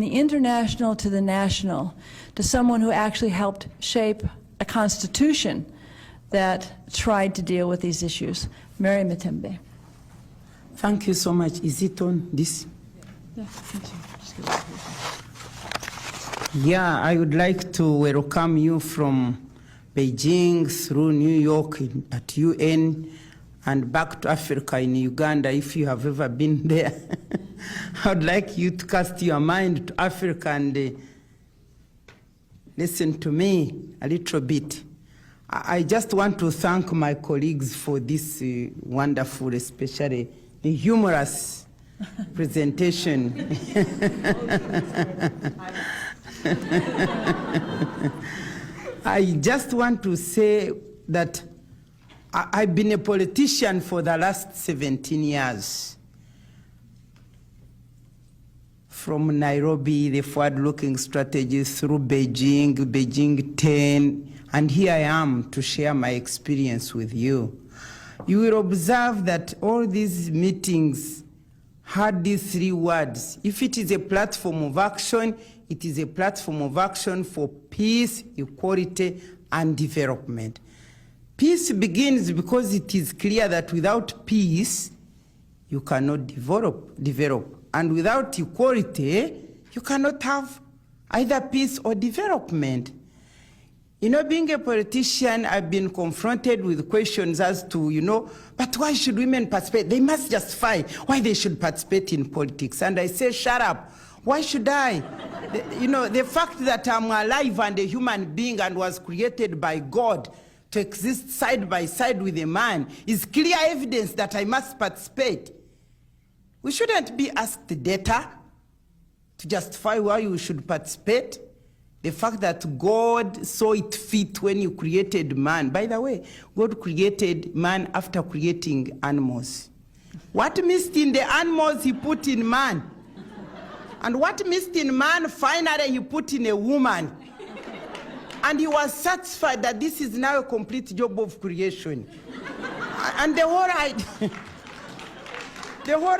The international to the national, to someone who actually helped shape a constitution that tried to deal with these issues. Miria Matembe. Thank you so much. Is it on this? Yeah, I would like to welcome you from Beijing through New York at UN and back to Africa in Uganda, if you have ever been there. I would like you to cast your mind to Africa and listen to me a little bit. I just want to thank my colleagues for this wonderful, especially the humorous presentation. I just want to say that I've been a politician for the last 17 years. From Nairobi, the forward-looking strategy, through Beijing, Beijing 10, and here I am to share my experience with you. You will observe that all these meetings had these three words. If it is a platform of action, it is a platform of action for peace, equality, and development. Peace begins because it is clear that without peace, you cannot develop. And without equality, you cannot have either peace or development. You know, being a politician, I've been confronted with questions as to, but why should women participate? They must justify why they should participate in politics. And I say, shut up. Why should I? The fact that I'm alive and a human being and was created by God to exist side by side with a man is clear evidence that I must participate. We shouldn't be asked data to justify why you should participate. The fact that God saw it fit when you created man. By the way, God created man after creating animals. What missed in the animals he put in man? And what missed in man, finally he put in a woman. And he was satisfied that this is now a complete job of creation. And the whole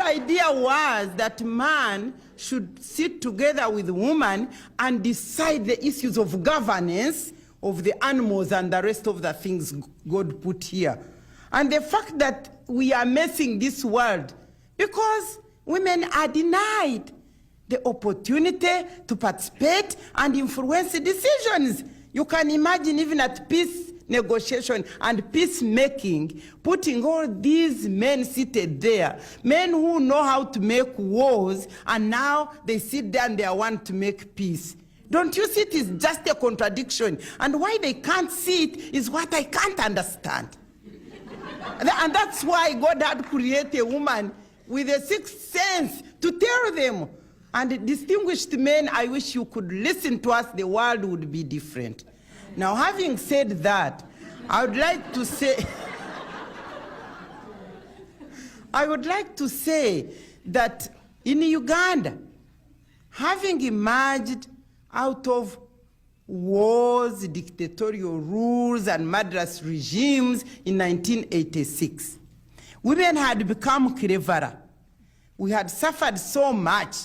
idea was that man should sit together with woman and decide the issues of governance of the animals and the rest of the things God put here. And the fact that we are messing this world because women are denied the opportunity to participate and influence decisions. You can imagine even at peace negotiation and peacemaking, putting all these men seated there, men who know how to make wars, and now they sit there and they want to make peace. Don't you see it is just a contradiction? And why they can't see it is what I can't understand. And that's why God had created a woman with a sixth sense to tell them. And distinguished men, I wish you could listen to us, the world would be different. Now, having said that, I would like to say that in Uganda, having emerged out of wars, dictatorial rules, and murderous regimes in 1986, women had become cleverer. We had suffered so much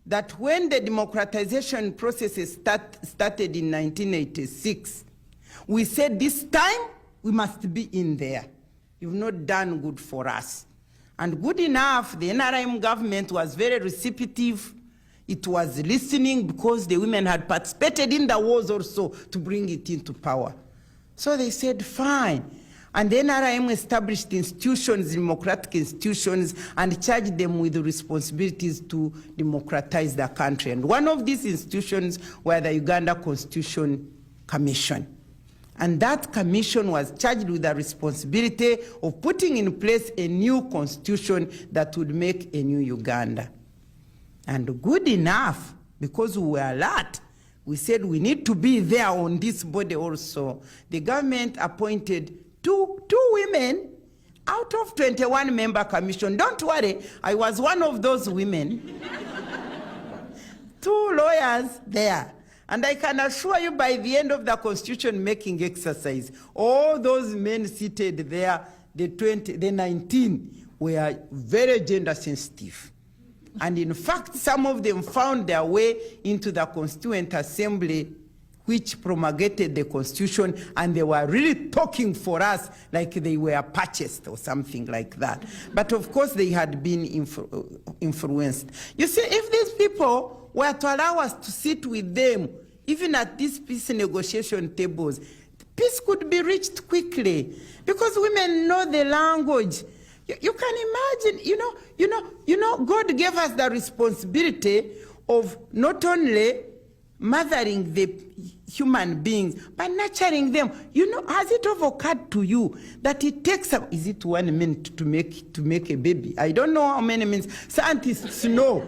that when the democratization processes started in 1986, we said this time we must be in there. You've not done good for us. And good enough, the NRM government was very receptive. It was listening because the women had participated in the wars also to bring it into power. So they said, fine. And the NRM established institutions, democratic institutions, and charged them with the responsibilities to democratize the country. And one of these institutions were the Uganda Constitution Commission. And that commission was charged with the responsibility of putting in place a new constitution that would make a new Uganda. And good enough, because we were alert, we said we need to be there on this body also. The government appointed two women out of 21-member commission. Don't worry, I was one of those women. 2 lawyers there. And I can assure you by the end of the constitution-making exercise, all those men seated there, the 19, were very gender-sensitive. And in fact, some of them found their way into the Constituent Assembly, which promulgated the Constitution, and they were really talking for us like they were purchased or something like that. But of course, they had been influenced. You see, if these people were to allow us to sit with them, even at these peace negotiation tables, peace could be reached quickly, because women know the language. You can imagine, God gave us the responsibility of not only mothering the human beings, but nurturing them. Has it ever occurred to you that it takes, is it 1 minute to make a baby? I don't know how many minutes. Scientists know.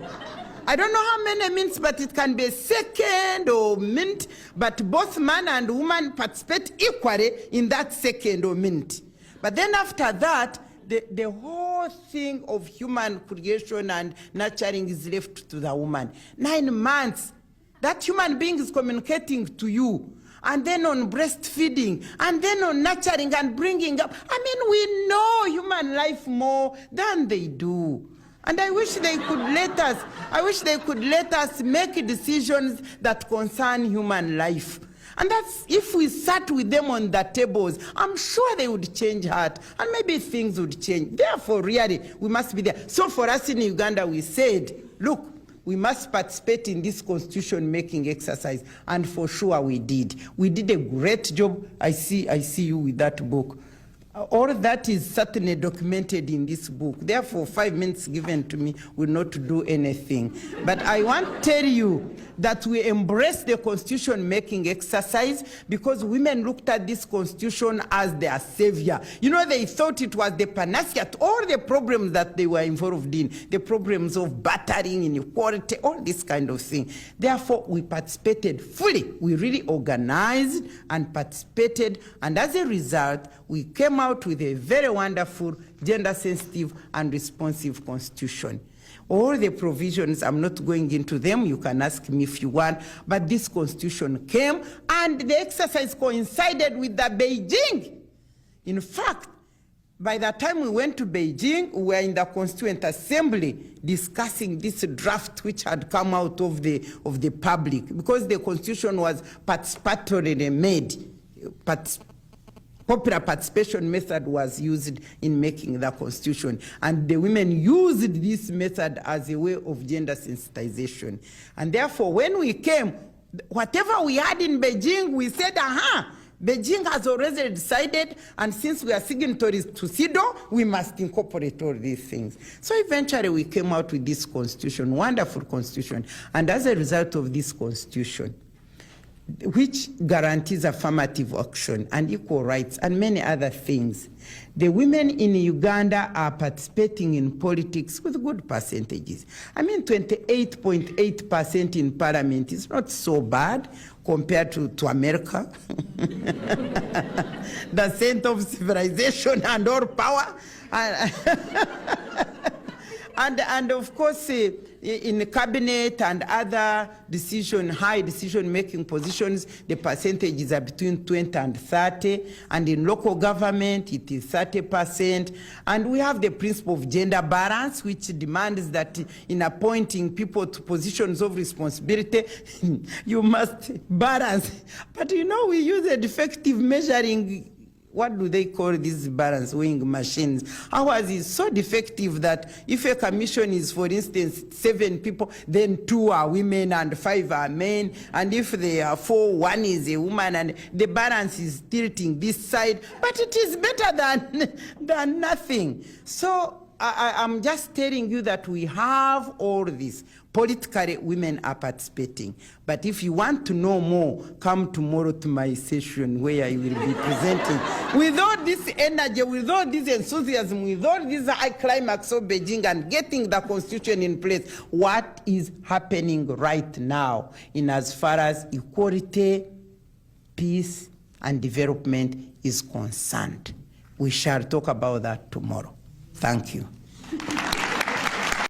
I don't know how many minutes, but it can be a second or minute, but both man and woman participate equally in that second or minute. But then after that, the whole thing of human creation and nurturing is left to the woman. 9 months. That human being is communicating to you, and then on breastfeeding, and then on nurturing and bringing up. I mean, we know human life more than they do. And I wish they could let us make decisions that concern human life. And that's, if we sat with them on the tables, I'm sure they would change heart, and maybe things would change. Therefore, really, we must be there. So for us in Uganda, we said, look, we must participate in this constitution-making exercise, and for sure we did. We did a great job. I see you with that book. All that is certainly documented in this book. Therefore, 5 minutes given to me will not do anything. But I want to tell you that we embrace the constitution-making exercise, because women looked at this constitution as their savior. They thought it was the panacea to all the problems that they were involved in, the problems of battering, inequality, all this kind of thing. Therefore, we participated fully. We really organized and participated, and as a result, we came out with a very wonderful, gender-sensitive and responsive constitution. All the provisions, I'm not going into them, you can ask me if you want, but this constitution came, and the exercise coincided with the Beijing. In fact, by the time we went to Beijing, we were in the Constituent Assembly discussing this draft which had come out of the public, because the constitution was participatorily made. Popular participation method was used in making the constitution, and the women used this method as a way of gender sensitization. And therefore, when we came, whatever we had in Beijing, we said, Beijing has already decided, and since we are signatories to CEDAW, we must incorporate all these things. So eventually we came out with this constitution, wonderful constitution, and as a result of this constitution, which guarantees affirmative action and equal rights and many other things, the women in Uganda are participating in politics with good percentages. I mean, 28.8% in parliament is not so bad compared to America, the center of civilization and all power. And of course, in the cabinet and other high decision-making positions, the percentages are between 20 and 30, and in local government, it is 30%. And we have the principle of gender balance, which demands that in appointing people to positions of responsibility, you must balance. But we use a defective measuring, what do they call these balance weighing machines? Ours is so defective that if a commission is, for instance, 7 people, then 2 are women and 5 are men. And if there are 4, 1 is a woman, and the balance is tilting this side. But it is better than nothing. So I'm just telling you that we have all this. Politically, women are participating. But if you want to know more, come tomorrow to my session where I will be presenting. With all this energy, with all this enthusiasm, with all this high climax of Beijing and getting the constitution in place, what is happening right now in as far as equality, peace, and development is concerned. We shall talk about that tomorrow. Thank you.